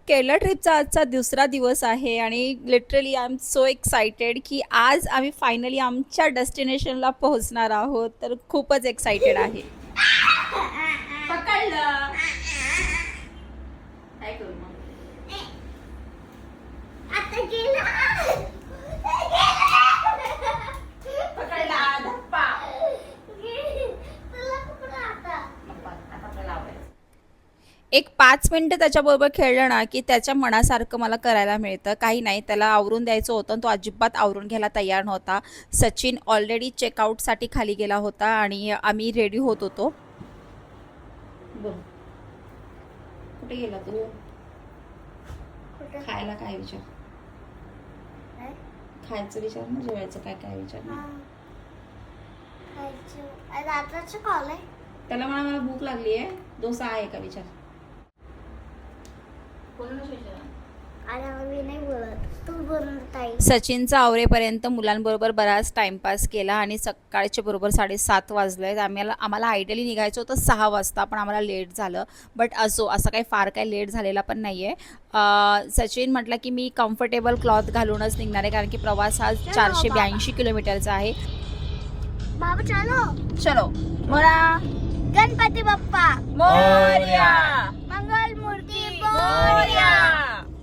केरळ ट्रिपचा आजचा दुसरा दिवस आहे आणि literally I am so excited की आज आम्ही फायनली आमच्या डेस्टिनेशनला पोहोचणार आहोत. तर खूपच एक्सायटेड आहे. पकडलं. काय करू मग? आता गेला. पकडला धप्पा. तुला कुठं आता? आता आपल्याला आवडेल. एक 5 मिनिटं त्याच्याबरोबर खेळलं ना की त्याच्या मनासारखं मला करायला मिळतं. काही नाही, त्याला आवरून द्यायचं होतं आणि तो अजिबात आवरून घ्यायला तयार नव्हता. सचिन ऑलरेडी चेकआउटसाठी खाली गेला होता आणि आम्ही रेडी होत होतो. बघ कुठे गेला तू? कुठं? खायला काय विचार? काय? खायचं विचार ना, जेवायचं काय काय विचार ना. हा. खायचं. आज रात्रीचं कॉल आहे. त्याला म्हणा मला भूक लागली आहे, डोसा आहे का विचार. आणि मी नाही बोलत, तू बोलत आहे. सचिनचा आवरेपर्यंत मुलांबरोबर बराच टाइमपास केला आणि सकाळचे बरोबर 7:30 वाजले. आम्हाला आयडियली निघायचं होतं 6 वाजता, पण आम्हाला लेट झालं. बट असो, असं काही फार काही लेट झालेला पण नाही आहे. सचिन म्हटलं की मी कम्फर्टेबल क्लॉथ घालूनच निघणार आहे, कारण की प्रवास हा 482 किलोमीटरचा आहे. बाबा चलो. चलो मोरा गणपती बाप्पा मोरया. मंगल मूर्ती मोरया.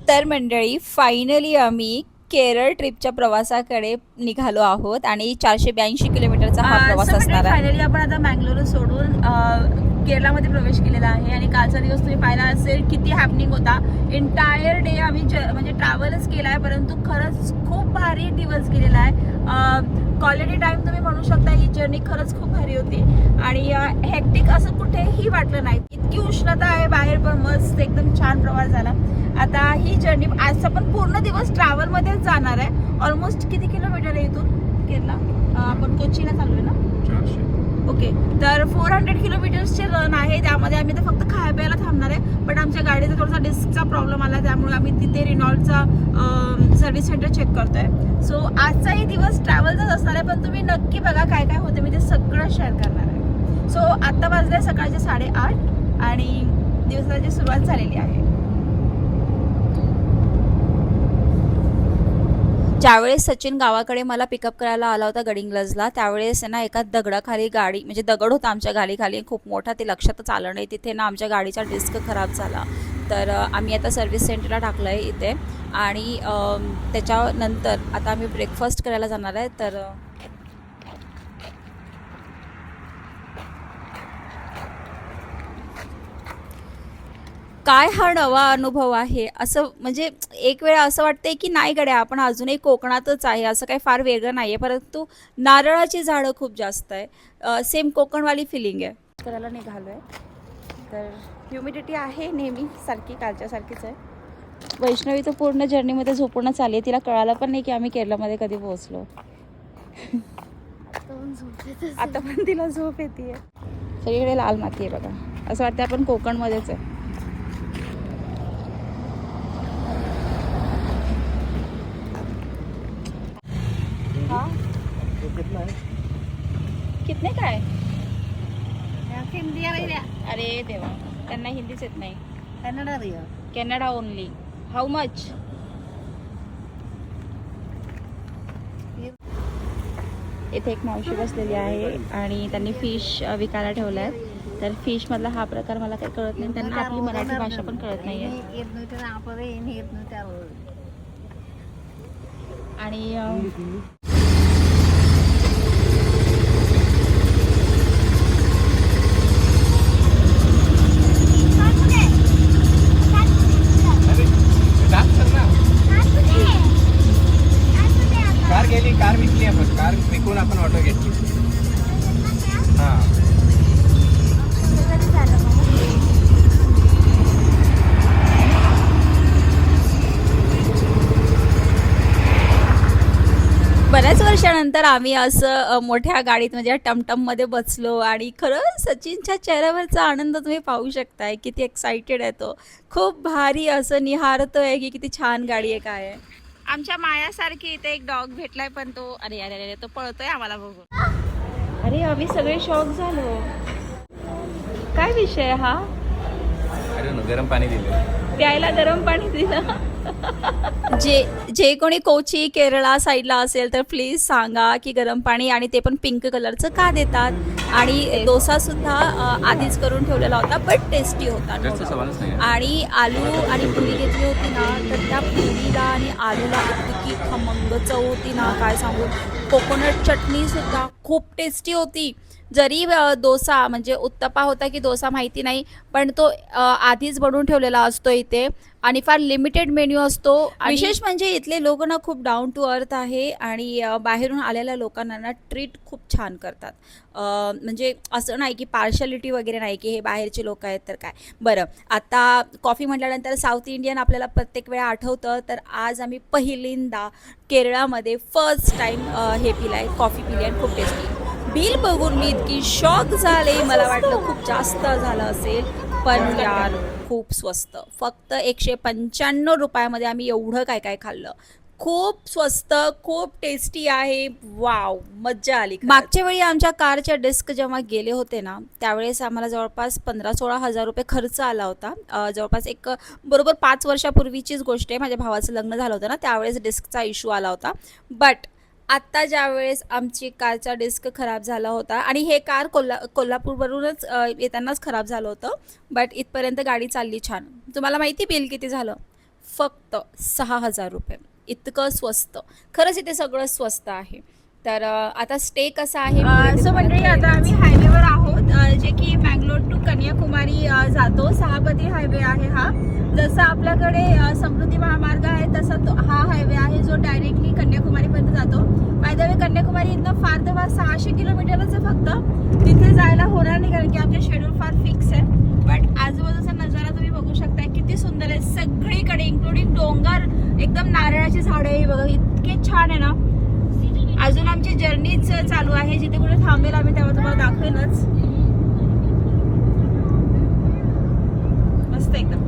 तर मंडळी, फायनली आम्ही केरळ ट्रिपच्या प्रवासाकडे निघालो आहोत आणि 482 किलोमीटरचा हा प्रवास असणार आहे. फायनली आपण आता मँगलोर सोडून केरळमध्ये प्रवेश केलेला आहे आणि कालचा दिवस तुम्ही पाहिला असेल किती हॅपनिंग होता. एंटायर डे आम्ही म्हणजे ट्रॅव्हलच केला आहे, परंतु खरंच खूप भारी दिवस गेलेला आहे. क्वालिटी टाइम तुम्ही म्हणू शकता. ही जर्नी खरंच खूप भारी होती आणि हेक्टिक असं कुठेही वाटलं नाही. इतकी उष्णता आहे बाहेर, पण मस्त एकदम छान प्रवास झाला. आता ही जर्नी आजचा पण पूर्ण दिवस ट्रॅव्हलमध्येच जाणार आहे. ऑलमोस्ट किती किलोमीटर आहे इथून केरला? आपण कोचीला चाललोय ना. 400. ओके, तर 400 किलोमीटर्सचे रन आहे. त्यामध्ये आम्ही तर फक्त खाया प्यायला थांबणार आहे, पण आमच्या गाडीचा थोडासा डिस्कचा प्रॉब्लेम आला, त्यामुळे आम्ही तिथे रिनॉल्टचा सर्व्हिस सेंटर चेक करतोय. सो आजचाही दिवस ट्रॅव्हलचाच असणार आहे, पण तुम्ही नक्की बघा काय काय होते, मी ते सगळं शेअर करणार आहे. सो आत्ता वाजले सकाळचे 8:30 आणि दिवसाची सुरुवात झालेली आहे. ज्यावेळेस सचिन गावाकडे मला पिकअप करायला आला होता गडिंग्लजला, त्यावेळेस ना एका दगडाखाली गाडी, म्हणजे दगड होता आमच्या गाडीखाली खूप मोठा, ते लक्षातच आलं नाही. तिथे ना आमच्या गाडीचा डिस्क खराब झाला. तर आम्ही आता सर्व्हिस सेंटरला टाकलं आहे इथे आणि त्याच्यानंतर आता आम्ही ब्रेकफास्ट करायला जाणार आहे. तर काय हा नवा अनुभव आहे. असं म्हणजे एक वेळा असं वाटतंय की नाही गड्या, आपण अजूनही कोकणातच आहे, असं काही फार वेगळं नाही आहे, परंतु नारळाची झाडं खूप जास्त आहे. सेम कोकणवाली फिलिंग आहे. करायला निघालो आहे. तर ह्युमिडिटी आहे नेहमी सारखी, कालच्यासारखीच आहे. वैष्णवी तर पूर्ण जर्नीमध्ये झोपूनच आली आहे. तिला कळालं पण नाही की आम्ही केरळमध्ये कधी पोहोचलो. आता पण तिला झोप येते. सगळीकडे लाल माती आहे बघा, असं वाटतं आपण कोकणमध्येच आहे. कितने काय? हिंदी अरे देवा, त्यांना हिंदीच येत नाही. Kannada Canada only. How much? इथे एक मावशी बसलेली आहे आणि त्यांनी फिश विकायला ठेवला आहे. तर फिश मधला हा प्रकार मला काही कळत नाही, त्यांना आपली मराठी भाषा पण कळत नाही आहे. आणि कार गेली, कार विकली आपण, कार विकून आपण ऑटो घेतली. हा, बऱ्याच वर्षानंतर आम्ही असं मोठ्या गाडीत म्हणजे टमटममध्ये बसलो आणि खरं सचिनच्या चेहऱ्यावरचा आनंद तुम्ही पाहू शकताय. किती एक्साइटेड आहे तो. खूप भारी असं निहारतोय की किती छान गाडी आहे, काय आहे. आमच्या मायासारखी इथे एक डॉग भेटलाय, पण तो अरे अरे अरे तो पळतोय आम्हाला बघून. अरे आम्ही सगळे शॉक झालो. काय विषय हा? अरे no, गरम पाणी दिलं. प्यायला गरम पाणी दिलं. जे कोणी कोची केरळा साईडला असेल तर प्लीज सांगा की गरम पाणी आणि ते पण पिंक कलरचं का देतात. आणि डोसा सुद्धा आधीच करून ठेवलेला होता बट टेस्टी होता no जास्त doubt. सवालच नाही. आणि आलू आणि पुरी घेतली होती ना तर त्या पुरीला आणि आलूला इतकी खमंग चव होती ना काय सांगू. कोकोनट चटणी सुद्धा खूप टेस्टी होती. जरी डोसा म्हणजे उत्तप्पा होता की डोसा माहिती नाही पण तो आधीच बनवून ठेवलेला असतो इथे आणि फार लिमिटेड मेन्यू असतो. विशेष म्हणजे इथले लोक ना खूप डाऊन टू अर्थ आहे आणि बाहेरून आलेल्या लोकांना ना ट्रीट खूप छान करतात. म्हणजे असं नाही की पार्शालिटी वगैरे नाही की हे बाहेरचे लोक आहेत तर काय. बरं आता कॉफी म्हटल्यानंतर साऊथ इंडियन आपल्याला प्रत्येक वेळा आठवतं तर आज आम्ही पहिल्यांदा केरळामध्ये फर्स्ट टाईम हे पिलाय कॉफी पिली आणि खूप टेस्टी. बिल बघून मी इतकी शॉक झाले. मला वाटलं खूप जास्त झालं असेल पण यार खूप स्वस्त. फक्त 195 रुपयामध्ये आम्ही एवढं काय काय खाल्लं. खूप स्वस्त खूप टेस्टी आहे. वाव मज्जा आली. मागच्या वेळी आमच्या कारच्या डिस्क जेव्हा गेले होते ना त्यावेळेस आम्हाला जवळपास 15-16 हजार रुपये खर्च आला होता. जवळपास एक बरोबर 5 वर्षापूर्वीचीच गोष्ट आहे. माझ्या भावाचं लग्न झालं होतं ना त्यावेळेस डिस्कचा इश्यू आला होता. बट आत्ता ज्यावेळेस आमची कारचा डिस्क खराब झाला होता आणि हे कार कोल्हापूरवरूनच येतानाच खराब झालं होतं बट इथपर्यंत गाडी चालली छान. तुम्हाला माहिती बिल किती झालं? फक्त 6,000 रुपये. इतकं स्वस्त. खरंच इथे सगळं स्वस्त आहे. तर आता स्टे कसा आहे सो मंडळी आता आम्ही हायवेवर आहोत जे की मँगलोर टू कन्याकुमारी जातो. सहापती हायवे आहे हा. जसं आपल्याकडे समृद्धी महामार्ग आहे तसा तो हा हायवे आहे जो डायरेक्टली कन्याकुमारीपर्यंत जातो. बाय द वे कन्याकुमारी इथनं फार तर फार 600 किलोमीटरच आहे फक्त. तिथे जायला होणार नाही कारण की आमचे शेड्यूल फार फिक्स आहे. बट आजूबाजूचा नजारा तुम्ही बघू शकता किती सुंदर आहे. सगळीकडे इन्क्लुडिंग डोंगर एकदम नारळाची झाडे आहे बघा इतके छान आहे ना. अजून आमची जर्नीच चालू आहे. जिथे कुठे थांबेल आम्ही तेव्हा तुम्हाला दाखवेनच. मस्त एकदम.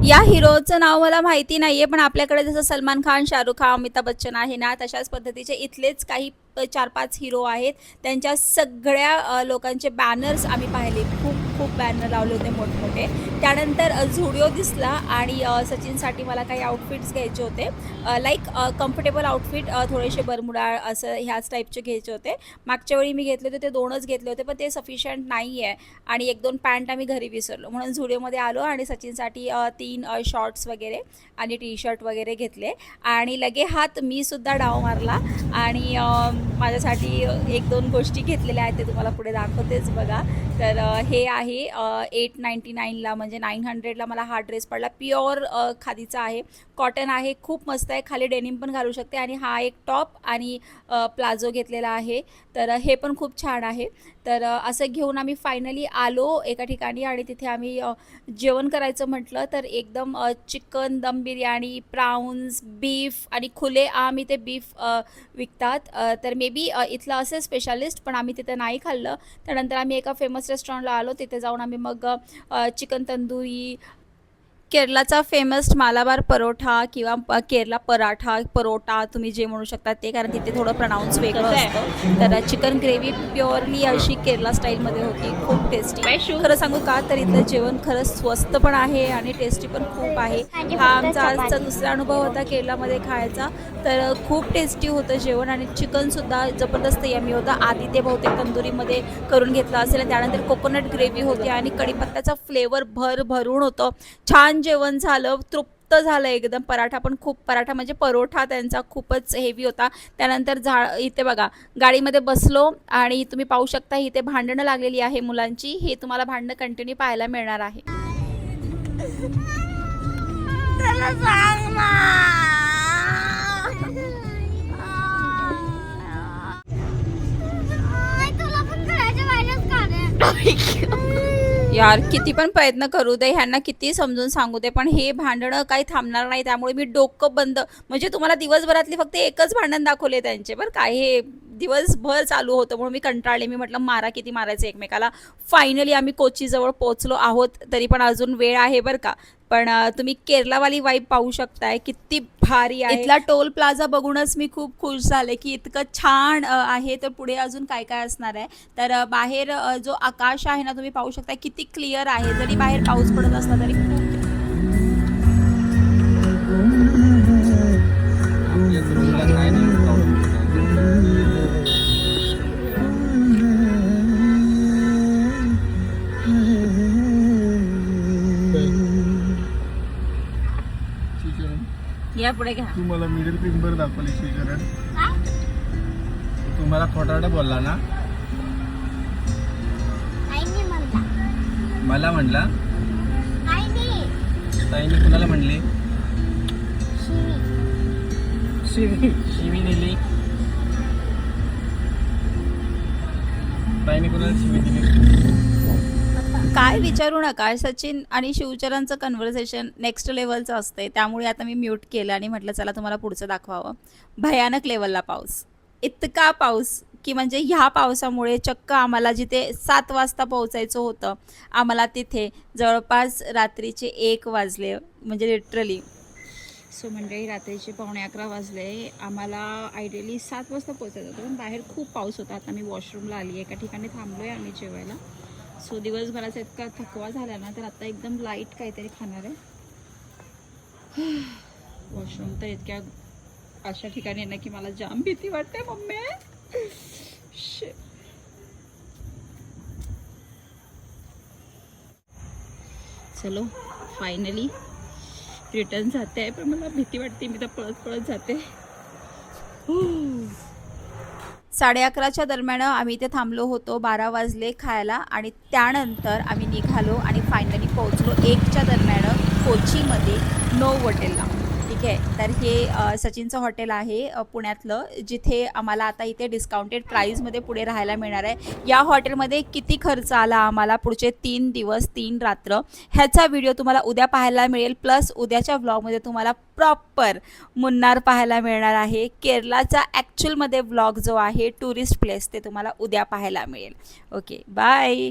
या हिरोचं नाव मला माहिती नाहीये पण आपल्याकडे जसं सलमान खान शाहरुख खान अमिताभ बच्चन आहे ना तशाच पद्धतीचे इथलेच काही 4-5 हिरो आहेत. त्यांच्या सगळ्या लोकांचे बॅनर्स आम्ही पाहिले. खूप खूप बॅनर लावले होते मोठमोठे. त्यानंतर झुडिओ दिसला आणि सचिनसाठी मला काही आउटफिट्स घ्यायचे होते लाईक कम्फर्टेबल आउटफिट थोडेसे बरमुडा असं ह्याच टाईपचे घ्यायचे होते. मागच्या वेळी मी घेतले होते ते 2च घेतले होते पण ते सफिशियंट नाही आहे आणि 1-2 पॅन्ट आम्ही घरी विसरलो म्हणून झुडिओमध्ये आलो आणि सचिनसाठी 3 शॉर्ट्स वगैरे आणि टी शर्ट वगैरे घेतले आणि लगे हात मी सुद्धा डाव मारला आणि माझ्यासाठी 1-2 गोष्टी घेतलेल्या आहेत ते तुम्हाला पुढे दाखवतेच बघा. तर हे आहे 899ला म्हणजे 900ला मला हा ड्रेस पडला. प्युअर खादीचा आहे. कॉटन आहे. खूप मस्त आहे. खाली डेनिम पण घालू शकते आणि हा एक टॉप आणि प्लाझो घेतलेला आहे. तर हे पण खूप छान आहे. तर असं घेऊन आम्ही फायनली आलो एका ठिकाणी आणि तिथे आम्ही जेवण करायचं म्हटलं तर एकदम चिकन दम बिर्याणी प्राउन्स बीफ आणि खुले आम इथे बीफ विकतात. तर मे बी इथलं असेल स्पेशालिस्ट पण आम्ही तिथे नाही खाल्लं. त्यानंतर आम्ही एका फेमस रेस्टॉरंटला आलो. तिथे जाऊन आम्ही मग चिकन तंदुरी केरलाचा फेमस मालाबार परोठा किंवा केरला परोटा तुम्ही जे म्हणू शकता ते कारण तिथे थोडं प्रनाऊन्स वेगळं असतं. तर चिकन ग्रेव्ही प्युअरली अशी केरला स्टाईलमध्ये होती. खूप टेस्टी. खरं सांगू का तर इथलं जेवण खरंच स्वस्त पण आहे आणि टेस्टी पण खूप आहे. हा आमचा आजचा दुसरा अनुभव होता केरलामध्ये खायचा. तर खूप टेस्टी होतं जेवण आणि चिकनसुद्धा जबरदस्त यमी होतं. आधी ते बहुतेक तंदुरीमध्ये करून घेतलं असेल आणि त्यानंतर कोकोनट ग्रेव्ही होती आणि कढीपत्त्याचा फ्लेवर भरून होतं. छान जेवण झालं. तृप्त झालं एकदम. पराठा पण खूप म्हणजे परोठा त्यांचा खूपच हेवी होता. त्यानंतर इथे बघा गाडीमध्ये बसलो आणि तुम्ही पाहू शकता इथे भांडणं लागलेली आहे मुलांची. हे तुम्हाला भांडणं कंटिन्यू पाहायला मिळणार आहे. तुला पण घराच्या बाहेरच काढ. यार किती पण प्रयत्न करू दे ह्यांना किती समजून सांगू दे पण हे भांडणं काही थांबणार नाही. त्यामुळे मी डोकं बंद म्हणजे तुम्हाला दिवसभरातली फक्त एकच भांडण दाखवले त्यांचे बरं काय. हे दिवसभर चालू होतं म्हणून मी कंटाळले. मी म्हटलं मारा किती मारायचं एकमेकाला. फायनली आम्ही कोचीजवळ पोहोचलो आहोत. तरी पण अजून वेळ आहे बरं का. पण तुम्ही केरलावाली वाईब पाहू शकताय किती भारी आहे. इथला टोल प्लाझा बघूनच मी खूप खुश झाले की इतकं छान आहे. तर पुढे अजून काय काय असणार आहे. तर बाहेर जो आकाश आहे ना तुम्ही पाहू शकता किती क्लिअर आहे. जरी बाहेर पाऊस पडत असला तरी खूप आपल्या रूमला काय नाही या पुढे घ्या. तू मला मिडल फिंगर दाखवली श्रीकरण. तुम्हाला खोटारडा बोलला ना. आईने म्हणला. मला म्हणला. आईने. ताईने कुणाला म्हणली. शिवी. शिवी दिली. ताईने कुणाला शिवी दिली. काय विचारू नका. सचिन आणि शिवचरणचं कन्व्हर्सेशन नेक्स्ट लेवलचं असतंय. त्यामुळे आता मी म्यूट केलं आणि म्हटलं चला तुम्हाला पुढचं दाखवावं. भयानक लेवलला पाऊस. इतका पाऊस की म्हणजे ह्या पावसामुळे चक्क आम्हाला जिथे 7 वाजता पोहोचायचं होतं आम्हाला तिथे जवळपास रात्रीचे 1 वाजले. म्हणजे लिटरली. सो मंडळी रात्रीचे 11:15 वाजले. आम्हाला आयडियली 7 वाजता पोहोचायचं होतं पण बाहेर खूप पाऊस होता. आता मी वॉशरूमला आली. एका ठिकाणी थांबलो आहे आम्ही जेवायला. सो दिवसभराचा इतका थकवा झाला ना तर आता एकदम लाईट काहीतरी खाणार आहे. वॉशरूम तर इतक्या अशा ठिकाणी आहे ना की मला जाम भीती वाटते मम्मी. चलो फायनली रिटर्न जाते आहे पण मला भीती वाटते. मी तर पळत पळत जाते. 11:30च्या दरम्यान आम्ही इथे थांबलो होतो. 12 वाजले खायला आणि त्यानंतर आम्ही निघालो आणि फायनली पोहोचलो 1च्या दरम्यान कोचीमध्ये नोवोटेलला. ठीक आहे. तर हे सचिनचं हॉटेल आहे पुण्यातलं जिथे आम्हाला आता इथे डिस्काउंटेड प्राईजमध्ये पुढे राहायला मिळणार आहे. या हॉटेलमध्ये किती खर्च आला आम्हाला पुढचे 3 दिवस 3 रात्र ह्याचा व्हिडिओ तुम्हाला उद्या पाहायला मिळेल. प्लस उद्याच्या व्लॉगमध्ये तुम्हाला प्रॉपर मुन्नार पाहायला मिळणार आहे. केरलाचा ॲक्च्युअलमध्ये व्लॉग जो आहे टुरिस्ट प्लेस ते तुम्हाला उद्या पाहायला मिळेल. Okay bye.